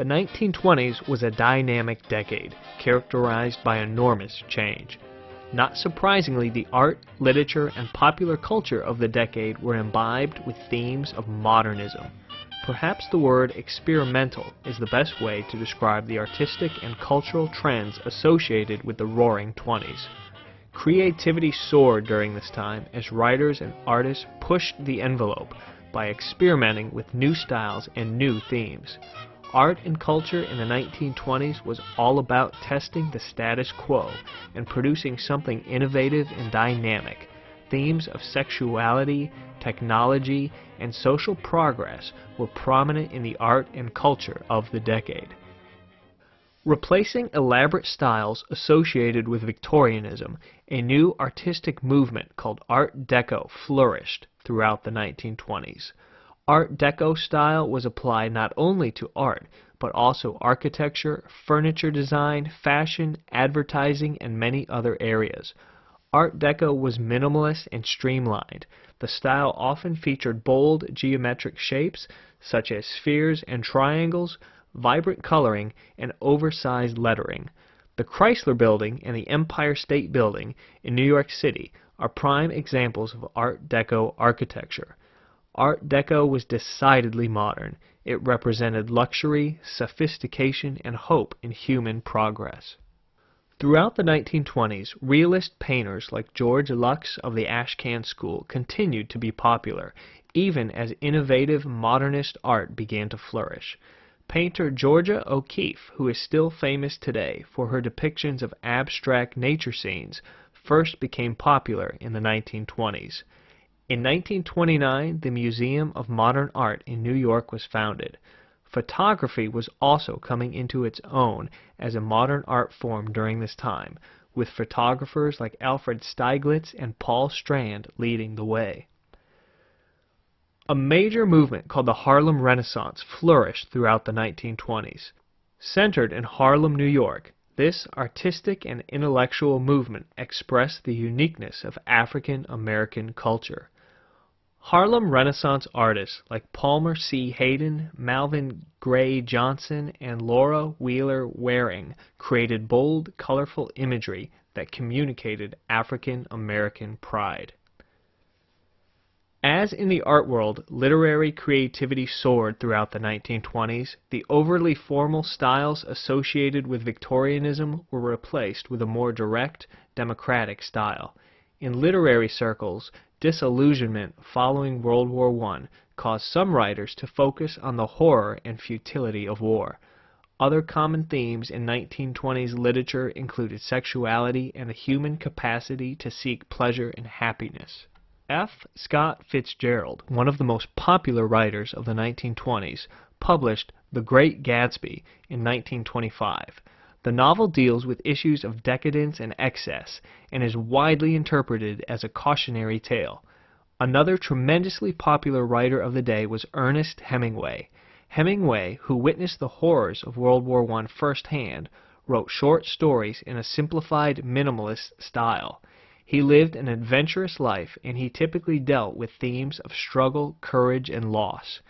The 1920s was a dynamic decade, characterized by enormous change. Not surprisingly, the art, literature, and popular culture of the decade were imbibed with themes of modernism. Perhaps the word experimental is the best way to describe the artistic and cultural trends associated with the Roaring Twenties. Creativity soared during this time as writers and artists pushed the envelope by experimenting with new styles and new themes. Art and culture in the 1920s was all about testing the status quo and producing something innovative and dynamic. Themes of sexuality, technology, and social progress were prominent in the art and culture of the decade. Replacing elaborate styles associated with Victorianism, a new artistic movement called Art Deco flourished throughout the 1920s. Art Deco style was applied not only to art, but also architecture, furniture design, fashion, advertising, and many other areas. Art Deco was minimalist and streamlined. The style often featured bold geometric shapes, such as spheres and triangles, vibrant coloring, and oversized lettering. The Chrysler Building and the Empire State Building in New York City are prime examples of Art Deco architecture. Art Deco was decidedly modern. It represented luxury, sophistication, and hope in human progress. Throughout the 1920s, realist painters like George Lux of the Ashcan School continued to be popular, even as innovative modernist art began to flourish. Painter Georgia O'Keeffe, who is still famous today for her depictions of abstract nature scenes, first became popular in the 1920s. In 1929, the Museum of Modern Art in New York was founded. Photography was also coming into its own as a modern art form during this time, with photographers like Alfred Stieglitz and Paul Strand leading the way. A major movement called the Harlem Renaissance flourished throughout the 1920s. Centered in Harlem, New York, this artistic and intellectual movement expressed the uniqueness of African American culture. Harlem Renaissance artists like Palmer C. Hayden, Malvin Gray Johnson, and Laura Wheeler Waring created bold, colorful imagery that communicated African American pride. As in the art world, literary creativity soared throughout the 1920s. The overly formal styles associated with Victorianism were replaced with a more direct, democratic style. In literary circles, disillusionment following World War I caused some writers to focus on the horror and futility of war. Other common themes in 1920s literature included sexuality and the human capacity to seek pleasure and happiness. F. Scott Fitzgerald, one of the most popular writers of the 1920s, published The Great Gatsby in 1925. The novel deals with issues of decadence and excess and is widely interpreted as a cautionary tale. Another tremendously popular writer of the day was Ernest Hemingway. Hemingway, who witnessed the horrors of World War I firsthand, wrote short stories in a simplified minimalist style. He lived an adventurous life, and he typically dealt with themes of struggle, courage, and loss.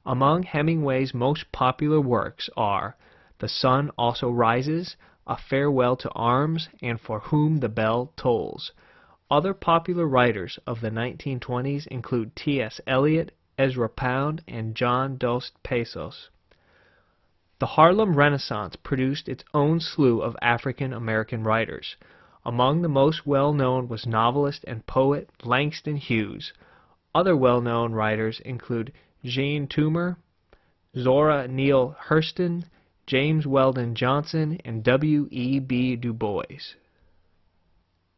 Among Hemingway's most popular works are The Sun Also Rises, A Farewell to Arms, and For Whom the Bell Tolls. Other popular writers of the 1920s include T.S. Eliot, Ezra Pound, and John Dos Passos. The Harlem Renaissance produced its own slew of African American writers. Among the most well-known was novelist and poet Langston Hughes. Other well-known writers include Jean Toomer, Zora Neale Hurston, James Weldon Johnson, and W.E.B. Du Bois.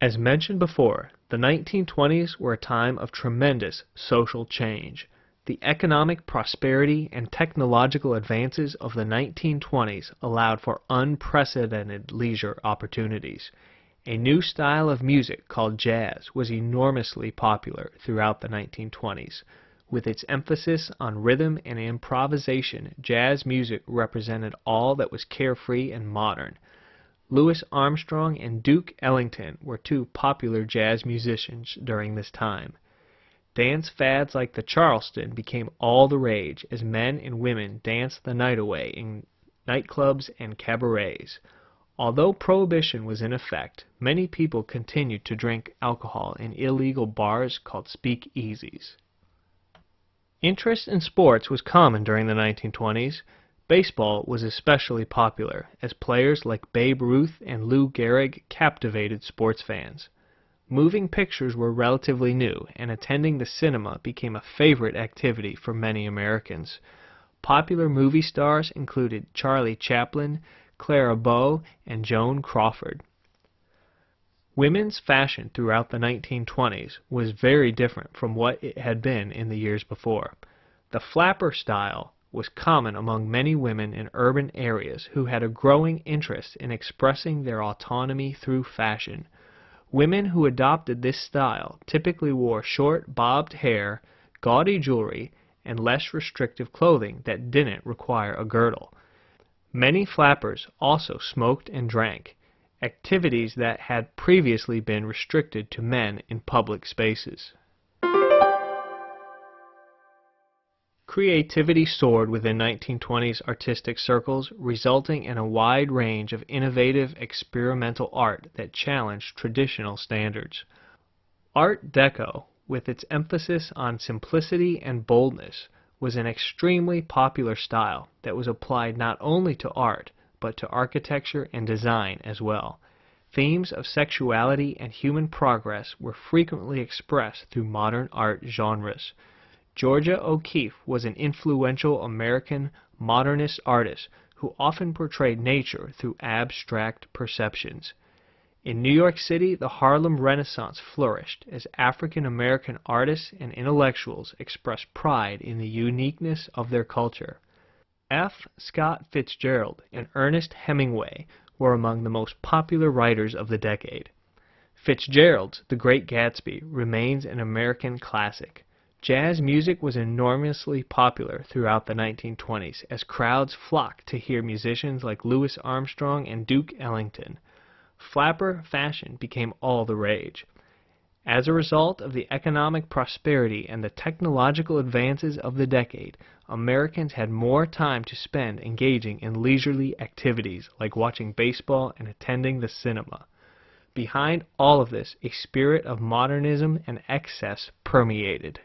As mentioned before, the 1920s were a time of tremendous social change. The economic prosperity and technological advances of the 1920s allowed for unprecedented leisure opportunities. A new style of music called jazz was enormously popular throughout the 1920s. With its emphasis on rhythm and improvisation, jazz music represented all that was carefree and modern. Louis Armstrong and Duke Ellington were two popular jazz musicians during this time. Dance fads like the Charleston became all the rage as men and women danced the night away in nightclubs, and cabarets. Although prohibition was in effect, many people continued to drink alcohol in illegal bars called speakeasies. Interest in sports was common during the 1920s. Baseball was especially popular, as players like Babe Ruth and Lou Gehrig captivated sports fans. Moving pictures were relatively new, and attending the cinema became a favorite activity for many Americans. Popular movie stars included Charlie Chaplin, Clara Bow, and Joan Crawford. Women's fashion throughout the 1920s was very different from what it had been in the years before. The flapper style was common among many women in urban areas who had a growing interest in expressing their autonomy through fashion. Women who adopted this style typically wore short, bobbed hair, gaudy jewelry, and less restrictive clothing that didn't require a girdle. Many flappers also smoked and drank, activities that had previously been restricted to men in public spaces. Creativity soared within 1920s artistic circles, resulting in a wide range of innovative experimental art that challenged traditional standards. Art Deco, with its emphasis on simplicity and boldness, was an extremely popular style that was applied not only to art, but to architecture and design as well. Themes of sexuality and human progress were frequently expressed through modern art genres. Georgia O'Keeffe was an influential American modernist artist who often portrayed nature through abstract perceptions. In New York City, the Harlem Renaissance flourished as African American artists and intellectuals expressed pride in the uniqueness of their culture. F. Scott Fitzgerald and Ernest Hemingway were among the most popular writers of the decade. Fitzgerald's The Great Gatsby remains an American classic. Jazz music was enormously popular throughout the 1920s as crowds flocked to hear musicians like Louis Armstrong and Duke Ellington. Flapper fashion became all the rage. As a result of the economic prosperity and the technological advances of the decade, Americans had more time to spend engaging in leisurely activities like watching baseball and attending the cinema. Behind all of this, a spirit of modernism and excess permeated.